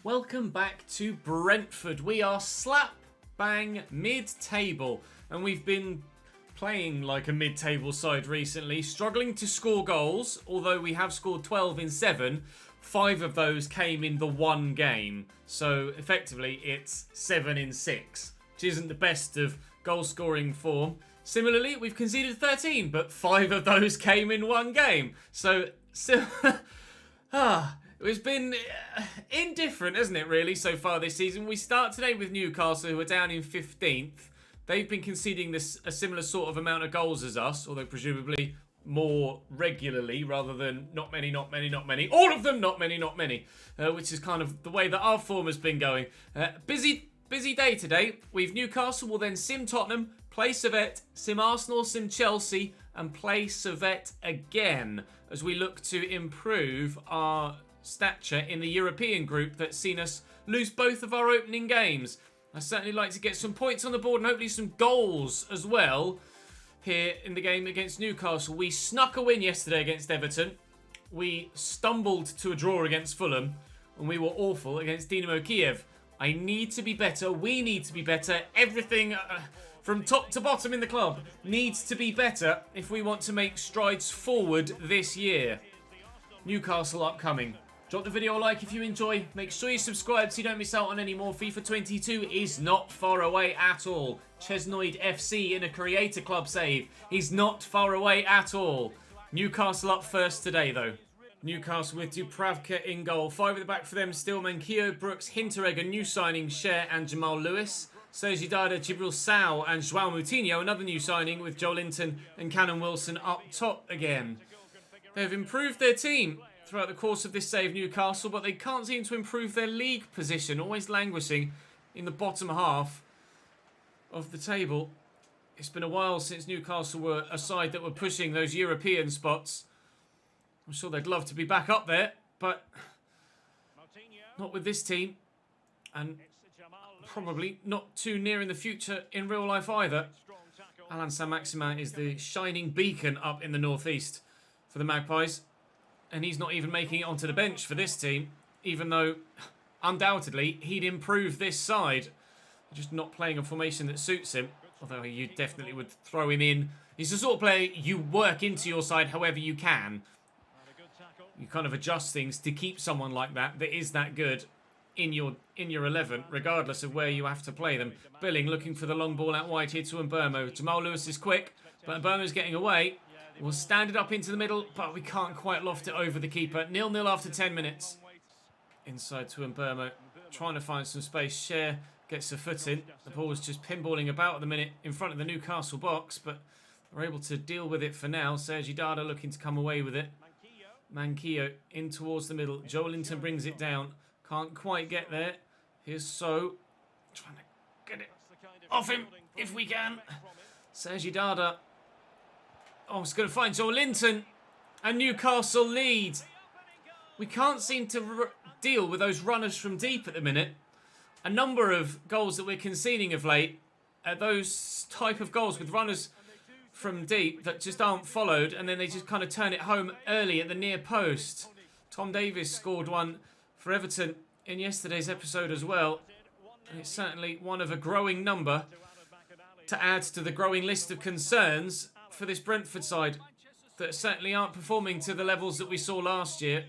Welcome back to Brentford. We are slap bang mid-table, and we've been playing like a mid-table side recently, struggling to score goals, although we have scored 12 in 7. 5 of those came in the one game, so effectively it's 7 in 6, which isn't the best of goal-scoring form. Similarly, we've conceded 13, but 5 of those came in one game, so it's been indifferent, hasn't it, really, so far this season. We start today with Newcastle, who are down in 15th. They've been conceding a similar sort of amount of goals as us, although presumably more regularly rather than not many. All of them, not many, which is kind of the way that our form has been going. Busy day today. We've Newcastle, will then sim Tottenham, play Servette, sim Arsenal, sim Chelsea, and play Servette again as we look to improve our stature in the European group that's seen us lose both of our opening games. I certainly like to get some points on the board and hopefully some goals as well here in the game against Newcastle. We snuck a win yesterday against Everton. We stumbled to a draw against Fulham, and we were awful against Dynamo Kiev. I need to be better. We need to be better. Everything from top to bottom in the club needs to be better if we want to make strides forward this year. Newcastle upcoming. Drop the video a like if you enjoy. Make sure you subscribe so you don't miss out on any more. FIFA 22 is not far away at all. Chesnoid FC in a Creator Club save. He's not far away at all. Newcastle up first today, though. Newcastle with Dubravka in goal. 5 at the back for them still. Manquillo, Brooks, Hinteregger, new signings, Cher and Jamal Lewis. Sergi Dada, Jibril Sow and João Moutinho, another new signing with Joe Linton and Callum Wilson up top again. They've improved their team throughout the course of this save, Newcastle, but they can't seem to improve their league position, always languishing in the bottom half of the table. It's been a while since Newcastle were a side that were pushing those European spots. I'm sure they'd love to be back up there, but not with this team, and probably not too near in the future in real life either. Alain Saint-Maximin is the shining beacon up in the northeast for the Magpies. And he's not even making it onto the bench for this team, even though, undoubtedly, he'd improve this side. Just not playing a formation that suits him, although you definitely would throw him in. He's the sort of player you work into your side however you can. You kind of adjust things to keep someone like that is that good in your 11, regardless of where you have to play them. Billing looking for the long ball out wide here to Mbermo. Jamal Lewis is quick, but Mbermo's getting away. We'll stand it up into the middle, but we can't quite loft it over the keeper. 0-0 after 10 minutes. Inside to Mbermo, trying to find some space. Cher gets a foot in. The ball was just pinballing about at the minute in front of the Newcastle box, but we're able to deal with it for now. Sergi Dada looking to come away with it. Manquillo in towards the middle. Joe Linton brings it down. Can't quite get there. Here's So. Trying to get it off him if we can. Sergi Dada. Oh, it's going to find Joe Linton. And Newcastle lead. We can't seem to deal with those runners from deep at the minute. A number of goals that we're conceding of late are those type of goals with runners from deep that just aren't followed, and then they just kind of turn it home early at the near post. Tom Davies scored one for Everton in yesterday's episode as well. And it's certainly one of a growing number to add to the growing list of concerns for this Brentford side that certainly aren't performing to the levels that we saw last year.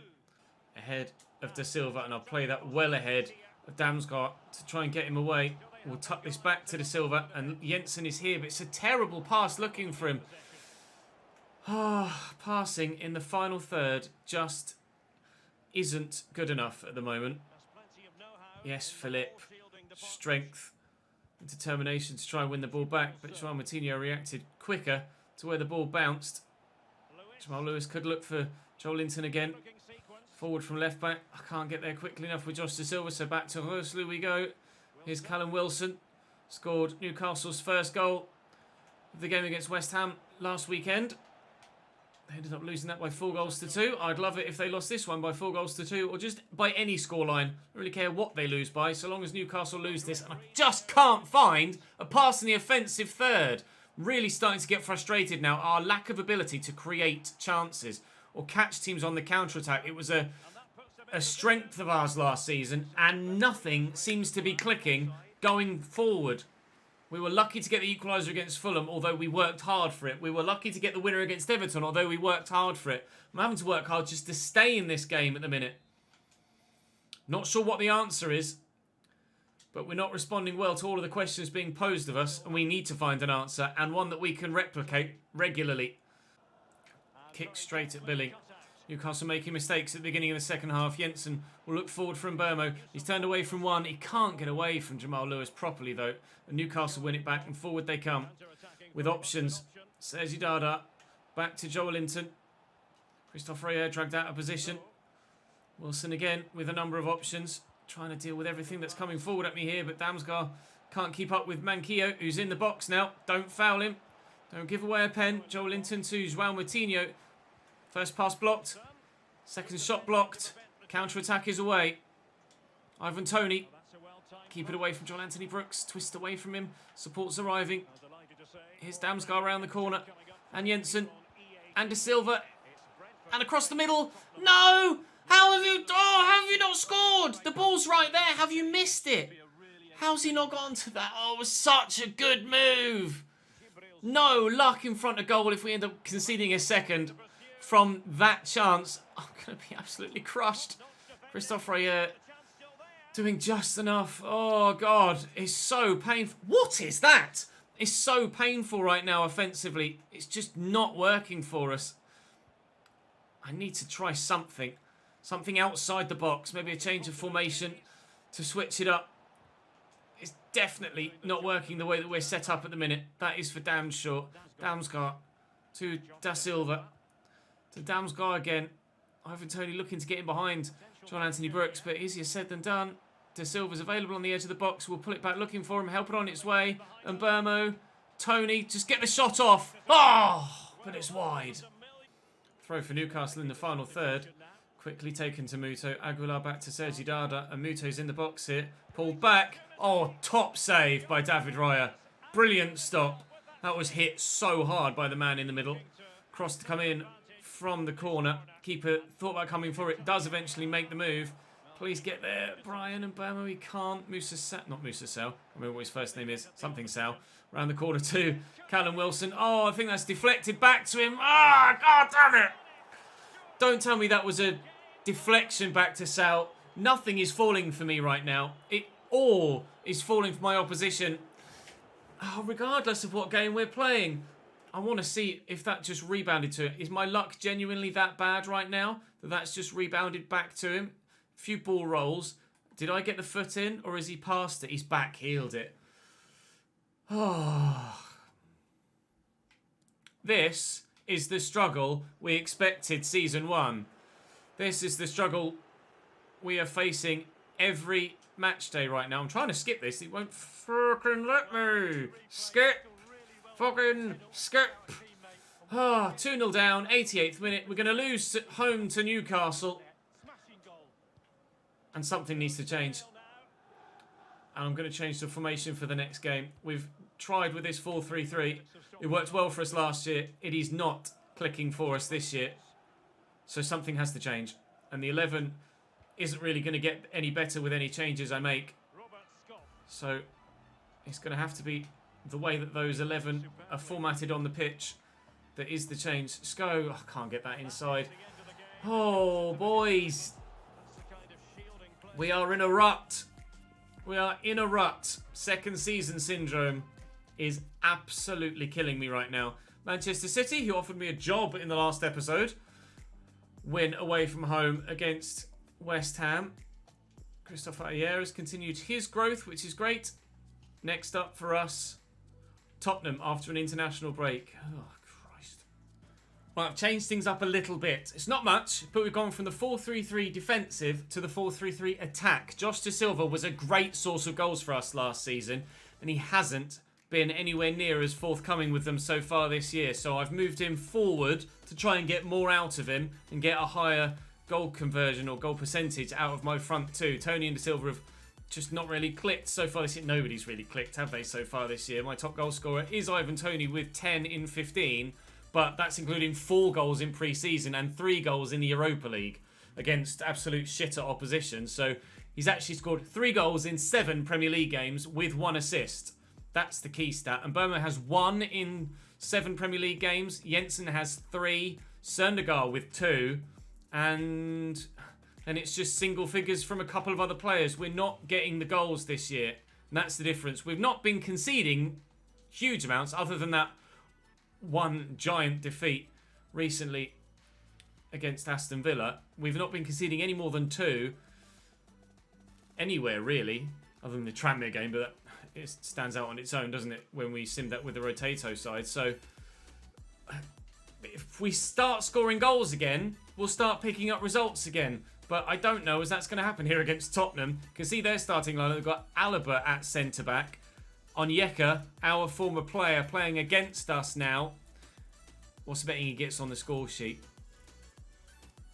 Ahead of Da Silva, and I'll play that well ahead of Damsgaard to try and get him away. We'll tuck this back to Da Silva, and Jensen is here, but it's a terrible pass looking for him. Passing in the final third just isn't good enough at the moment. Yes, Philippe, strength and determination to try and win the ball back, but João Moutinho reacted quicker to where the ball bounced. Jamal Lewis could look for Joe Linton again. Forward from left back. I can't get there quickly enough with Josh Da Silva, so back to Roslu we go. Here's Callum Wilson. Scored Newcastle's first goal of the game against West Ham last weekend. They ended up losing that by 4-2. I'd love it if they lost this one by 4-2, or just by any scoreline. I don't really care what they lose by, so long as Newcastle lose this. And I just can't find a pass in the offensive third. Really starting to get frustrated now. Our lack of ability to create chances or catch teams on the counter-attack. It was a a strength of ours last season, and nothing seems to be clicking going forward. We were lucky to get the equaliser against Fulham, although we worked hard for it. We were lucky to get the winner against Everton, although we worked hard for it. I'm having to work hard just to stay in this game at the minute. Not sure what the answer is, but we're not responding well to all of the questions being posed of us, and we need to find an answer, and one that we can replicate regularly. Kick straight at Billing. Newcastle making mistakes at the beginning of the second half. Jensen will look forward from Burmo. He's turned away from one. He can't get away from Jamal Lewis properly, though. And Newcastle win it back, and forward they come with options. Sergi Dada back to Joel Linton. Christophe Reyer dragged out of position. Wilson again with a number of options. Trying to deal with everything that's coming forward at me here, but Damsgaard can't keep up with Manquillo, who's in the box now. Don't foul him. Don't give away a pen. Joel Linton to João Moutinho. First pass blocked. Second shot blocked. Counter-attack is away. Ivan Toney. Keep it away from John Anthony Brooks. Twist away from him. Support's arriving. Here's Damsgaard around the corner. And Jensen. And De Silva. And across the middle. No! How have you... Oh, how have you not scored? The ball's right there. Have you missed it? How's he not gone to that? Oh, it was such a good move. No luck in front of goal if we end up conceding a second from that chance. I'm going to be absolutely crushed. Christophe Reyer doing just enough. Oh, God. It's so painful. What is that? It's so painful right now offensively. It's just not working for us. I need to try something. Something outside the box. Maybe a change of formation to switch it up. It's definitely not working the way that we're set up at the minute. That is for damn sure. Damsgaard to Da Silva. To Damsgaard again. Ivan Toney looking to get in behind John Anthony Brooks, but easier said than done. Da Silva's available on the edge of the box. We'll pull it back looking for him. Help it on its way. And Burmo. Toney, just get the shot off. Oh, but it's wide. Throw for Newcastle in the final third. Quickly taken to Muto. Aguilar back to Sergi Dada. And Muto's in the box here. Pulled back. Oh, top save by David Raya. Brilliant stop. That was hit so hard by the man in the middle. Cross to come in from the corner. Keeper thought about coming for it. Does eventually make the move. Please get there. Brian and Burmo, he can't. Not Musa Sal. I remember what his first name is. Something Sal. Round the corner to Callum Wilson. Oh, I think that's deflected back to him. Ah, God damn it. Don't tell me that was a deflection back to Sal. Nothing is falling for me right now. It all is falling for my opposition. Oh, regardless of what game we're playing. I want to see if that just rebounded to it. Is my luck genuinely that bad right now? That's just rebounded back to him. A few ball rolls. Did I get the foot in or has he passed it? He's back-heeled it. Oh. This is the struggle we expected season 1. This is the struggle we are facing every match day right now. I'm trying to skip this. It won't fucking let me. Skip. Fucking skip. 2-0 down, 88th minute. We're going to lose home to Newcastle. And something needs to change. And I'm going to change the formation for the next game. We've tried with this 4-3-3. It worked well for us last year. It is not clicking for us this year. So something has to change. And the 11 isn't really going to get any better with any changes I make. So it's going to have to be the way that those 11 are formatted on the pitch that is the change. Sko, I can't get that inside. Oh, boys. We are in a rut. We are in a rut. Second season syndrome is absolutely killing me right now. Manchester City, who offered me a job in the last episode, win away from home against West Ham. Christophe Reyer has continued his growth, which is great. Next up for us, Tottenham after an international break. Oh, Christ. Well, I've changed things up a little bit. It's not much, but we've gone from the 4-3-3 defensive to the 4-3-3 attack. Josh De Silva was a great source of goals for us last season, and he hasn't been anywhere near as forthcoming with them so far this year. So I've moved him forward to try and get more out of him and get a higher goal conversion or goal percentage out of my front two. Toney and De Silva have just not really clicked so far this year. Nobody's really clicked, have they, so far this year? My top goal scorer is Ivan Toney with 10 in 15, but that's including 4 goals in pre-season and 3 goals in the Europa League. against absolute shitter opposition. So he's actually scored 3 goals in 7 Premier League games with 1 assist. That's the key stat. And Burma has 1 in 7 Premier League games. Jensen has 3. Søndergaard with 2. And it's just single figures from a couple of other players. We're not getting the goals this year. And that's the difference. We've not been conceding huge amounts other than that one giant defeat recently against Aston Villa. We've not been conceding any more than 2 anywhere, really, other than the Tranmere game, but it stands out on its own, doesn't it, when we sim that with the Rotato side. So if we start scoring goals again, we'll start picking up results again. But I don't know as that's going to happen here against Tottenham. You can see their starting line. They've got Alaba at centre-back. Onyeka, our former player, playing against us now. What's the betting he gets on the score sheet?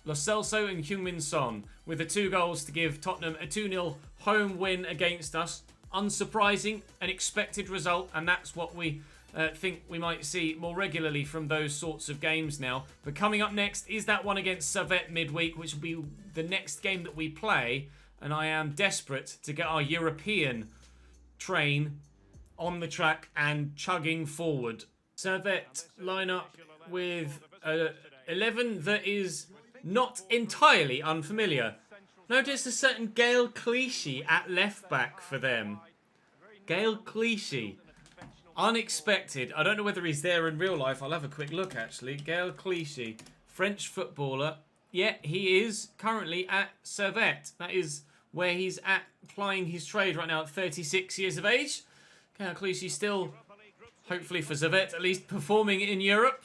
Lo Celso and Heung-min Son with the 2 goals to give Tottenham a 2-0 home win against us. Unsurprising, an expected result, and that's what we think we might see more regularly from those sorts of games now. But coming up next is that one against Servette midweek, which will be the next game that we play, and I am desperate to get our European train on the track and chugging forward. Servette line up with 11 that is not entirely unfamiliar. Notice a certain Gaël Clichy at left back for them. Gaël Clichy. Unexpected. I don't know whether he's there in real life. I'll have a quick look actually. Gaël Clichy, French footballer. Yeah, he is currently at Servette. That is where he's at plying his trade right now at 36 years of age. Gaël Clichy still, hopefully for Servette, at least performing in Europe.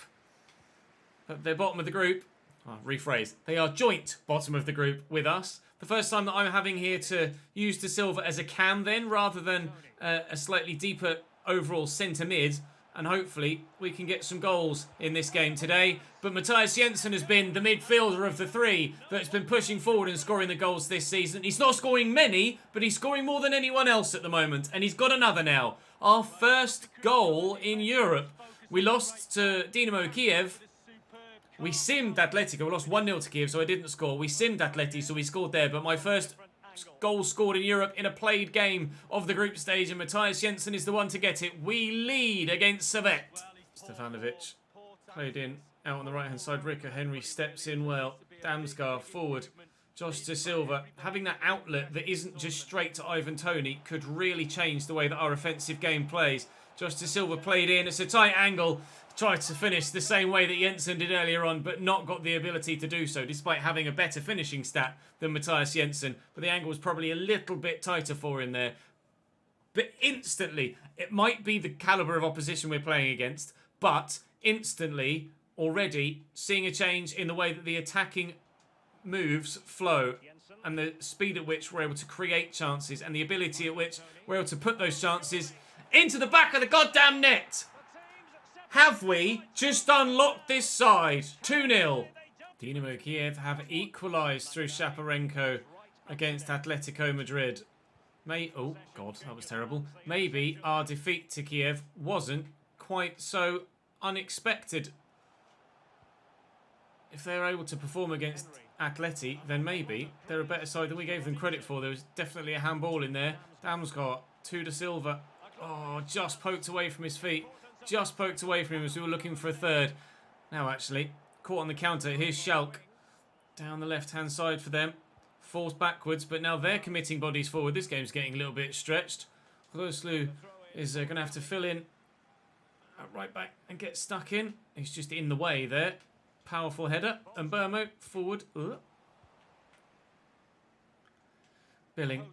But they're bottom of the group. Oh, rephrase. They are joint bottom of the group with us. The first time that I'm having here to use De Silva as a cam then, rather than a slightly deeper overall centre mid. And hopefully we can get some goals in this game today. But Matthias Jensen has been the midfielder of the 3 that's been pushing forward and scoring the goals this season. He's not scoring many, but he's scoring more than anyone else at the moment. And he's got another now. Our first goal in Europe. We lost to Dynamo Kiev. We simmed Atletico. We lost 1-0 to Kiev, so I didn't score. We simmed Atleti, so we scored there. But my first goal scored in Europe in a played game of the group stage, and Matthias Jensen is the one to get it. We lead against Servette. Stefanovic played in out on the right-hand side. Rico Henry steps in well. Damsgaard forward. Josh De Silva having that outlet that isn't just straight to Ivan Toney could really change the way that our offensive game plays. Josh De Silva played in. It's a tight angle. Tried to finish the same way that Jensen did earlier on, but not got the ability to do so, despite having a better finishing stat than Matthias Jensen. But the angle was probably a little bit tighter for him there. But instantly, it might be the calibre of opposition we're playing against, but instantly, already, seeing a change in the way that the attacking moves flow and the speed at which we're able to create chances and the ability at which we're able to put those chances into the back of the goddamn net. Have we just unlocked this side? 2-0. Dynamo Kiev have equalised through Shaparenko against Atletico Madrid. Oh, God, that was terrible. Maybe our defeat to Kiev wasn't quite so unexpected. If they're able to perform against Atleti, then maybe they're a better side than we gave them credit for. There was definitely a handball in there. Damsgaard to De Silva. Oh, just poked away from his feet. Just poked away from him as we were looking for a third. Now, actually, caught on the counter. Here's Schalke. Down the left-hand side for them. Falls backwards, but now they're committing bodies forward. This game's getting a little bit stretched. Roslu is going to have to fill in right back and get stuck in. He's just in the way there. Powerful header. And Burmo forward. Billing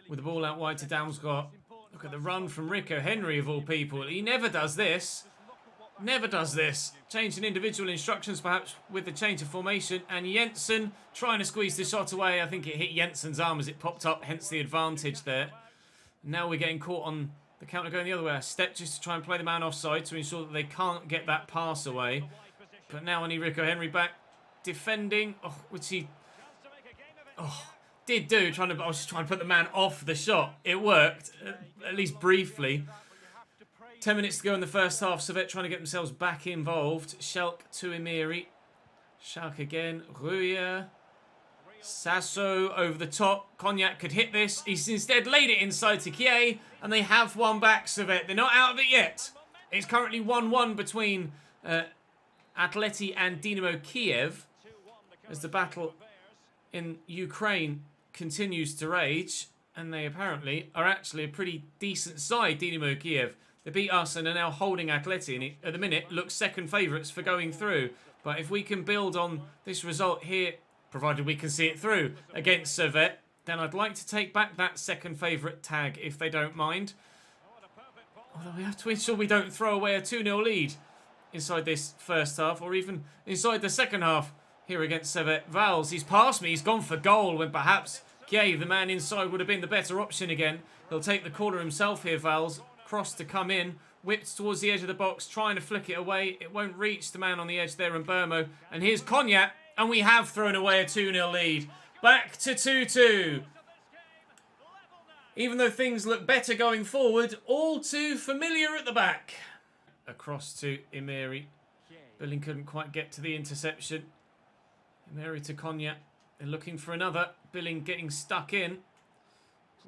with the ball out wide to Damsgaard. Look at the run from Rico Henry, of all people. He never does this. Never does this. Changing individual instructions, perhaps, with the change of formation. And Jensen trying to squeeze the shot away. I think it hit Jensen's arm as it popped up, hence the advantage there. Now we're getting caught on the counter going the other way. A step just to try and play the man offside to ensure that they can't get that pass away. But now I need Rico Henry back. Defending. Oh, which he... Oh... did do, I was just trying to put the man off the shot. It worked, at least briefly. 10 minutes to go in the first half. Servette trying to get themselves back involved. Schalke to Emiri. Schalke again. Ruya. Sasso over the top. Cognac could hit this. He's instead laid it inside to Kie, and they have one back, Servette. They're not out of it yet. It's currently 1-1 between Atleti and Dynamo Kiev as the battle in Ukraine continues to rage, and they apparently are actually a pretty decent side, Dynamo Kiev. They beat us and are now holding Atleti, and at the minute looks second favourites for going through. But if we can build on this result here, provided we can see it through against Servette, then I'd like to take back that second favourite tag if they don't mind. Although we have to ensure we don't throw away a 2-0 lead inside this first half, or even inside the second half here against Servette. Valls, he's passed me, he's gone for goal when perhaps Gay, the man inside, would have been the better option again. He'll take the corner himself here, Valls. Cross to come in, whipped towards the edge of the box, trying to flick it away. It won't reach the man on the edge there in Burmo. And here's Cognac, and we have thrown away a 2-0 lead. Back to 2-2. Even though things look better going forward, all too familiar at the back. Across to Emery. Billing couldn't quite get to the interception. Emery to Cognac. They're looking for another. Billing getting stuck in.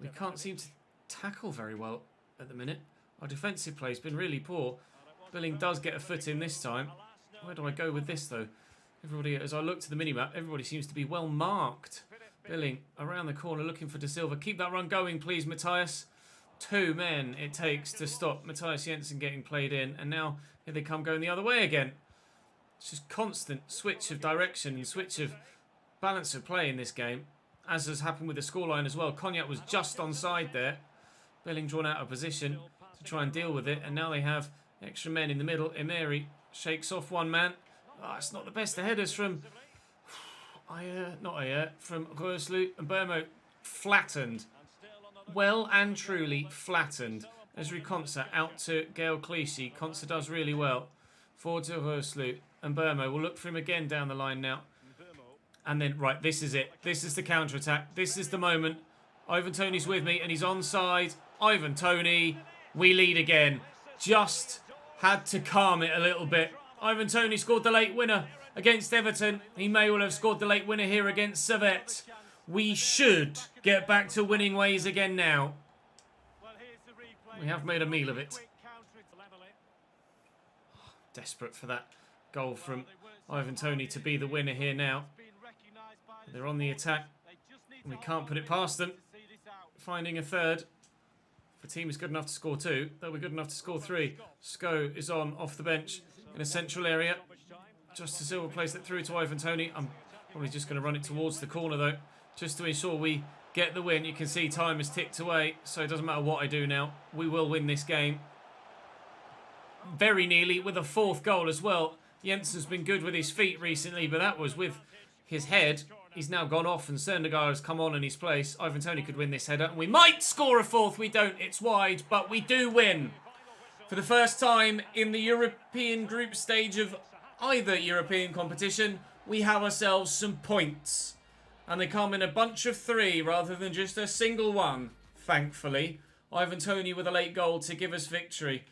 We can't seem to tackle very well at the minute. Our defensive play has been really poor. Billing does get a foot in this time. Where do I go with this, though? Everybody, as I look to the minimap, everybody seems to be well marked. Billing around the corner looking for De Silva. Keep that run going, please, Matthias. 2 men it takes to stop Matthias Jensen getting played in. And now here they come going the other way again. It's just constant switch of direction and switch of balance of play in this game, as has happened with the scoreline as well. Cognac was just onside there. Billing drawn out of position to try and deal with it. And now they have extra men in the middle. Emery shakes off one man. Oh, it's not the best of headers from from Röslu, and Burmo flattened. Well and truly flattened. Esri Konsa out to Gael Clichy. Konsa does really well. Forward to Röslu, and Burmo will look for him again down the line now. And then, right, this is it. This is the counter-attack. This is the moment. Ivan Toney's with me, and he's onside. Ivan Toney, we lead again. Just had to calm it a little bit. Ivan Toney scored the late winner against Everton. He may well have scored the late winner here against Servette. We should get back to winning ways again now. We have made a meal of it. Desperate for that goal from Ivan Toney to be the winner here now. They're on the attack. We can't put it past them. Finding a third. The team is good enough to score 2. They'll be good enough to score 3. Sko is on off the bench in a central area. Just to Silva plays it through to Ivan Toney. I'm probably just going to run it towards the corner though, just to ensure we get the win. You can see time has ticked away, so it doesn't matter what I do now. We will win this game. Very nearly with a 4th goal as well. Jensen's been good with his feet recently, but that was with his head. He's now gone off and Sendegar has come on in his place. Ivan Toney could win this header. And we might score a 4th. We don't. It's wide, but we do win. For the first time in the European group stage of either European competition, we have ourselves some points. And they come in a bunch of 3 rather than just a single one, thankfully. Ivan Toney with a late goal to give us victory.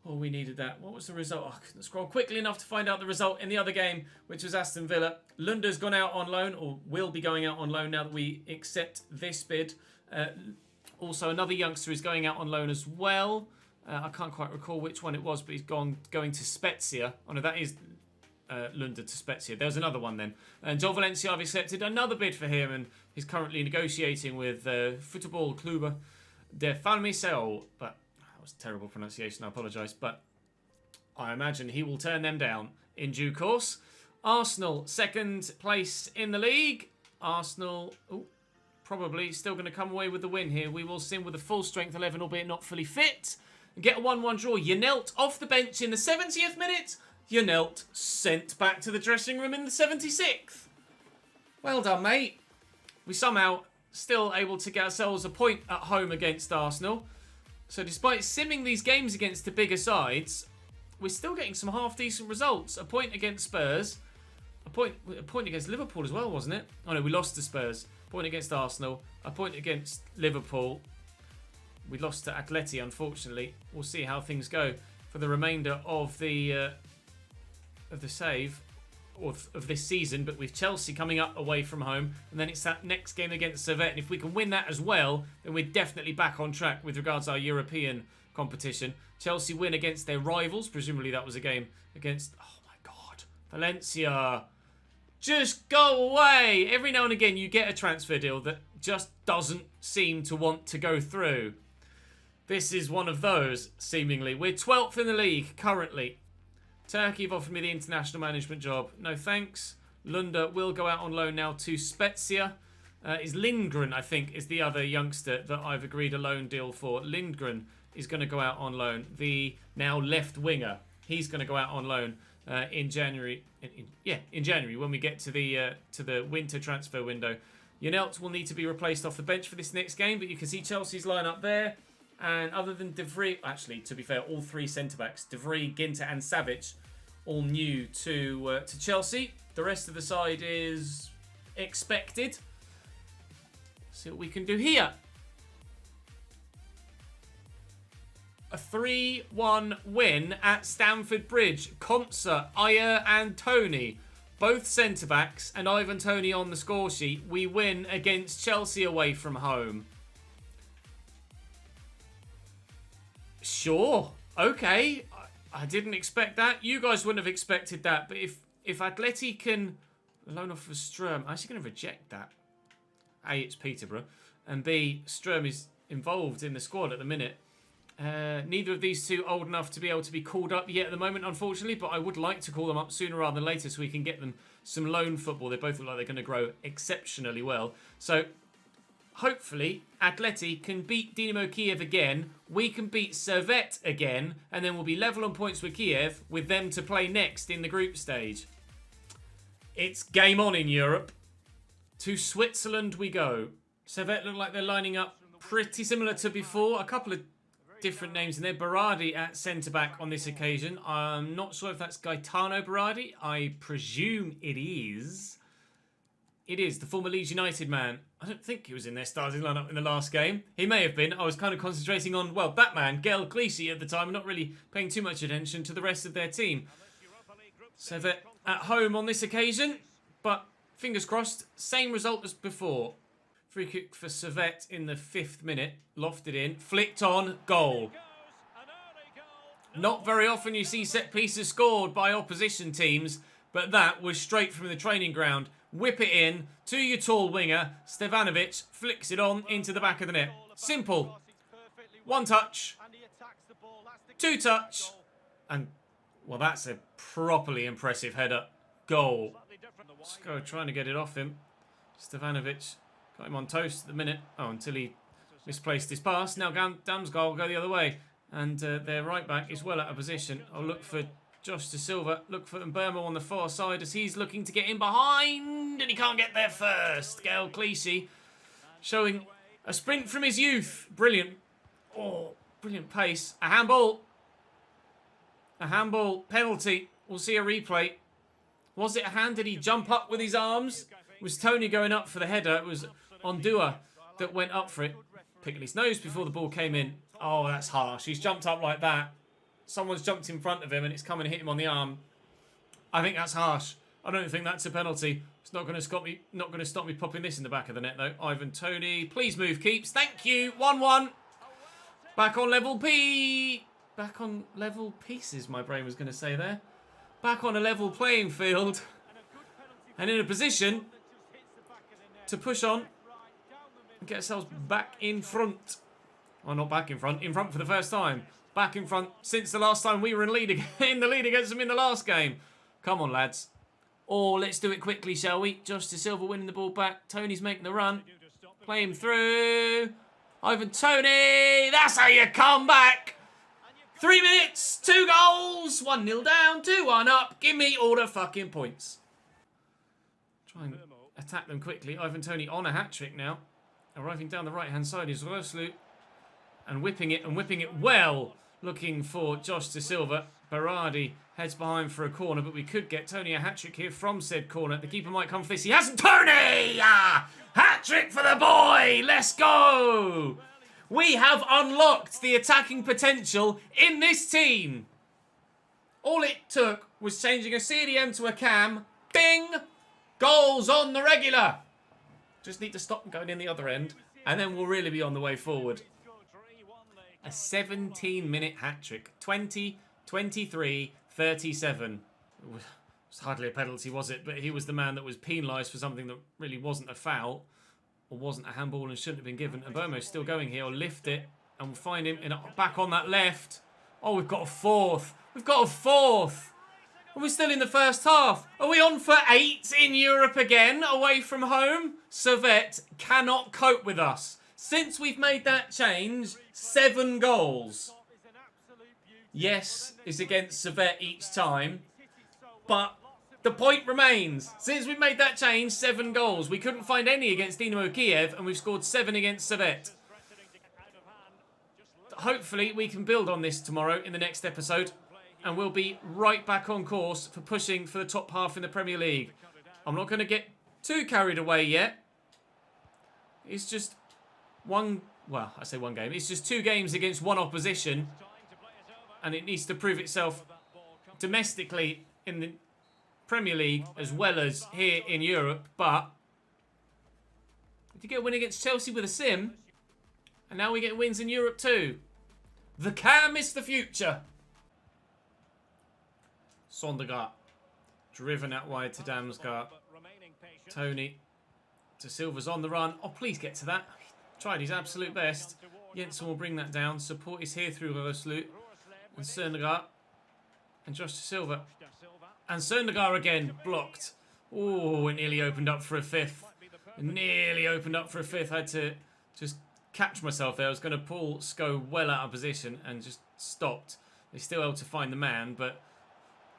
Oh, we needed that. What was the result? Oh, I couldn't scroll quickly enough to find out the result in the other game, which was Aston Villa. Lunda's gone out on loan, or will be going out on loan now that we accept this bid. Also, another youngster is going out on loan as well. I can't quite recall which one it was, but he's going to Spezia. Oh, no, that is Lunda to Spezia. There's another one then. And Joel Valencia, I've accepted another bid for him, and he's currently negotiating with Football Club de Falmiseo. But that was terrible pronunciation, I apologise. But I imagine he will turn them down in due course. Arsenal, 2nd place in the league. Arsenal, probably still going to come away with the win here. We will sim with a full strength 11, albeit not fully fit. And get a 1-1 draw. Yanelt off the bench in the 70th minute. Yanelt sent back to the dressing room in the 76th. Well done, mate. We somehow still able to get ourselves a point at home against Arsenal. So despite simming these games against the bigger sides, we're still getting some half-decent results. A point against Spurs. A point against Liverpool as well, wasn't it? Oh no, we lost to Spurs. A point against Arsenal. A point against Liverpool. We lost to Atleti, unfortunately. We'll see how things go for the remainder of the save. of this season, but with Chelsea coming up away from home, and then it's that next game against Servette, and if we can win that as well, then we're definitely back on track with regards to our European competition. Chelsea win against their rivals, presumably that was a game against, oh my god, Valencia. Just go away! Every now and again you get a transfer deal that just doesn't seem to want to go through. This is one of those, seemingly. We're 12th in the league currently. Turkey have offered me the international management job. No thanks. Lunda will go out on loan now to Spezia. Is Lindgren, I think, is the other youngster that I've agreed a loan deal for. Lindgren is going to go out on loan. The now left winger. He's going to go out on loan in January. In January when we get to the winter transfer window. Janelt will need to be replaced off the bench for this next game, but you can see Chelsea's lineup there. And other than De Vrij, actually, to be fair, all three centre-backs, De Vrij, Ginter and Savic, all new to Chelsea. The rest of the side is expected. See what we can do here. A 3-1 win at Stamford Bridge. Konsa, Ayer and Toney, both centre-backs, and Ivan Toney on the score sheet. We win against Chelsea away from home. Sure. Okay. I didn't expect that. You guys wouldn't have expected that. But if Atleti can loan off for Sturm, I'm actually going to reject that. A, it's Peterborough. And B, Sturm is involved in the squad at the minute. Neither of these two old enough to be able to be called up yet at the moment, unfortunately. But I would like to call them up sooner rather than later so we can get them some loan football. They both look like they're going to grow exceptionally well. So hopefully, Atleti can beat Dinamo Kiev again. We can beat Servette again. And then we'll be level on points with Kiev with them to play next in the group stage. It's game on in Europe. To Switzerland we go. Servette look like they're lining up pretty similar to before. A couple of different names in there. Berardi at centre-back on this occasion. I'm not sure if that's Gaetano Berardi. I presume it is. It is, the former Leeds United man. I don't think he was in their starting lineup in the last game. He may have been. I was kind of concentrating on, well, that man, Gael Clichy at the time, not really paying too much attention to the rest of their team. So they're at home on this occasion, but fingers crossed, same result as before. Free kick for Servette in the 5th minute. Lofted in, flicked on, goal. Not very often you see set pieces scored by opposition teams, but that was straight from the training ground. Whip it in to your tall winger. Stevanovic flicks it on into the back of the net. Simple. One touch. Two touch. And, well, that's a properly impressive header. Goal. Sko trying to get it off him. Stevanovic got him on toast at the minute. Oh, until he misplaced his pass. Now Damsgaard will go the other way. And their right back is well out of position. I'll look for Josh De Silva, look for Mbermo on the far side as he's looking to get in behind, and he can't get there first. Gael Clichy showing a sprint from his youth. Brilliant. Oh, brilliant pace. A handball. A handball penalty. We'll see a replay. Was it a hand? Did he jump up with his arms? Was Toney going up for the header? It was Ondua that went up for it. Picking his nose before the ball came in. Oh, that's harsh. He's jumped up like that. Someone's jumped in front of him and it's come and hit him on the arm. I think that's harsh. I don't think that's a penalty. It's not going to stop me popping this in the back of the net though. Ivan Toney, please move keeps. Thank you. 1-1. Back on level Back on level pieces, my brain was going to say there. Back on a level playing field. And in a position to push on and get ourselves back in front. Well, not back in front for the first time. Back in front since the last time we were in the lead against them in the last game. Come on, lads. Or let's do it quickly, shall we? Josh De Silva winning the ball back. Tony's making the run. Play him through. Ivan Toney. That's how you come back. 3 minutes, 2 goals. 1-0 down, 2-1 up. Give me all the fucking points. Try and attack them quickly. Ivan Toney on a hat-trick now. Arriving down the right-hand side is Roslu. And whipping it well. Looking for Josh De Silva. Berardi heads behind for a corner, but we could get Toney a hat-trick here from said corner. The keeper might come for this. He hasn't. Toney! Hat-trick for the boy! Let's go! We have unlocked the attacking potential in this team. All it took was changing a CDM to a cam. Bing! Goals on the regular. Just need to stop going in the other end, and then we'll really be on the way forward. A 17-minute hat-trick. 20, 23, 37. It was hardly a penalty, was it? But he was the man that was penalised for something that really wasn't a foul, or wasn't a handball and shouldn't have been given. And Bomo's still going here. I'll lift it, and we'll find him back on that left. Oh, we've got a fourth. We've got a fourth. Are we still in the first half? Are we on for 8 in Europe again, away from home? Servette cannot cope with us. Since we've made that change, 7 goals. Yes, it's against Servette each time, but the point remains. Since we've made that change, 7 goals. We couldn't find any against Dynamo Kiev, and we've scored 7 against Servette. Hopefully, we can build on this tomorrow in the next episode, and we'll be right back on course for pushing for the top half in the Premier League. I'm not going to get too carried away yet. It's just one game. It's just 2 games against one opposition, and it needs to prove itself domestically in the Premier League as well as here in Europe. But if you get a win against Chelsea with a sim, and now we get wins in Europe too. The cam is the future. Sondergaard driven out wide to Damsgaard. Tony to Silva's on the run. Oh, please get to that. Tried his absolute best. Jensen will bring that down. Support is here through Roslu. And Sondergaard. And Josh to Silva. And Sondergaard again blocked. Oh, it nearly opened up for a 5th. Nearly opened up for a 5th. I had to just catch myself there. I was going to pull Sko well out of position and just stopped. They still able to find the man, but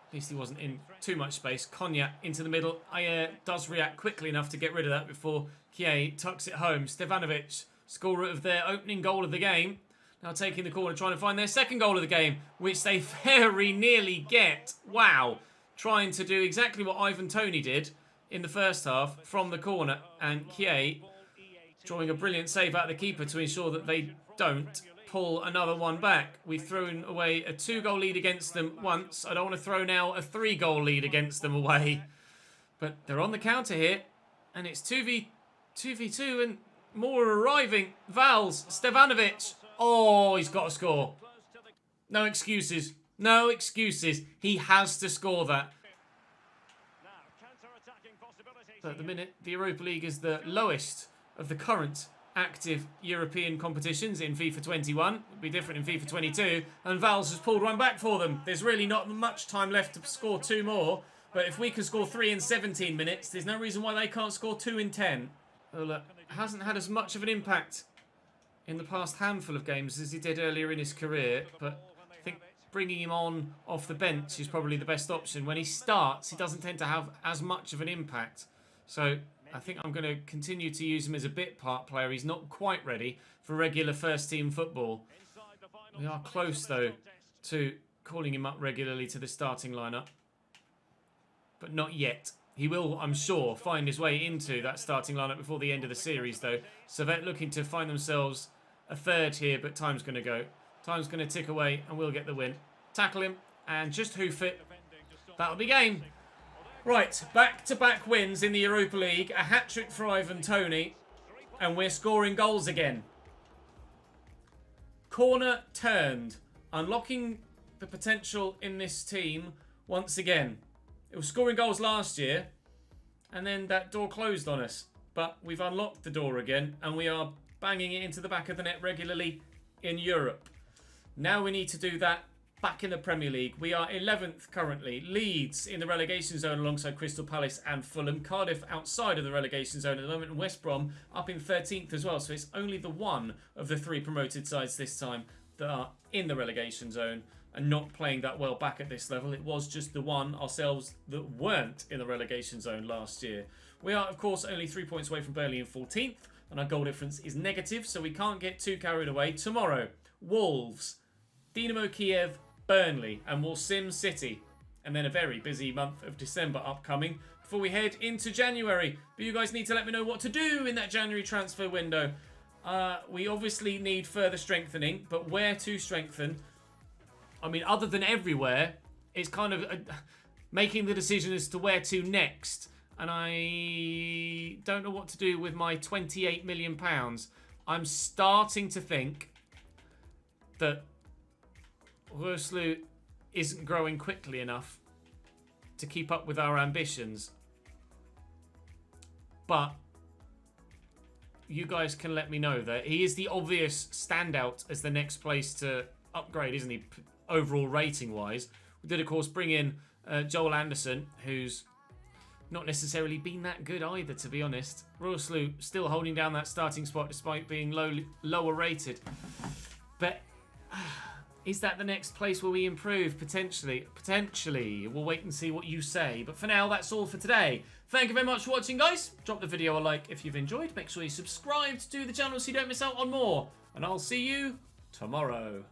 at least he wasn't in too much space. Konya into the middle. Ayer does react quickly enough to get rid of that before Kie tucks it home. Stevanovic, scorer of their opening goal of the game. Now taking the corner, trying to find their second goal of the game, which they very nearly get. Wow. Trying to do exactly what Ivan Toney did in the first half from the corner. And Kie drawing a brilliant save out of the keeper to ensure that they don't pull another one back. We've thrown away a 2-goal lead against them once. I don't want to throw now a 3-goal lead against them away. But they're on the counter here. And it's 2v2 and more are arriving. Vals, Stevanovic. Oh, he's got to score. No excuses. No excuses. He has to score that. So at the minute, the Europa League is the lowest of the current active European competitions in FIFA 21. It'll be different in FIFA 22. And Vals has pulled one back for them. There's really not much time left to score 2 more. But if we can score 3 in 17 minutes, there's no reason why they can't score 2 in 10. Ola hasn't had as much of an impact in the past handful of games as he did earlier in his career. But I think bringing him on off the bench is probably the best option. When he starts, he doesn't tend to have as much of an impact. So I think I'm going to continue to use him as a bit part player. He's not quite ready for regular first team football. We are close though to calling him up regularly to the starting lineup. But not yet. He will, I'm sure, find his way into that starting lineup before the end of the series though. Servette looking to find themselves a 3rd here, but time's going to go. Time's going to tick away and we'll get the win. Tackle him and just hoof it. That'll be game. Right, back-to-back wins in the Europa League. A hat-trick for Ivan Toney. And we're scoring goals again. Corner turned. Unlocking the potential in this team once again. It was scoring goals last year. And then that door closed on us. But we've unlocked the door again. And we are banging it into the back of the net regularly in Europe. Now we need to do that back in the Premier League. We are 11th currently. Leeds in the relegation zone alongside Crystal Palace and Fulham. Cardiff outside of the relegation zone at the moment. And West Brom up in 13th as well. So it's only the one of the 3 promoted sides this time that are in the relegation zone and not playing that well back at this level. It was just the one ourselves that weren't in the relegation zone last year. We are, of course, only 3 points away from Burnley in 14th. And our goal difference is negative, so we can't get too carried away. Tomorrow, Wolves, Dynamo Kiev, Burnley, and we'll sim City. And then a very busy month of December upcoming before we head into January. But you guys need to let me know what to do in that January transfer window. We obviously need further strengthening, but where to strengthen? I mean, other than everywhere, it's kind of making the decision as to where to next. And I don't know what to do with my £28 million. I'm starting to think that Röslu isn't growing quickly enough to keep up with our ambitions. But you guys can let me know that he is the obvious standout as the next place to upgrade, isn't he? Overall rating wise. We did of course bring in Joel Anderson, who's not necessarily been that good either, to be honest. Röslu still holding down that starting spot despite being lower rated. But is that the next place where we improve? Potentially. Potentially. We'll wait and see what you say. But for now, that's all for today. Thank you very much for watching, guys. Drop the video a like if you've enjoyed. Make sure you subscribe to the channel so you don't miss out on more. And I'll see you tomorrow.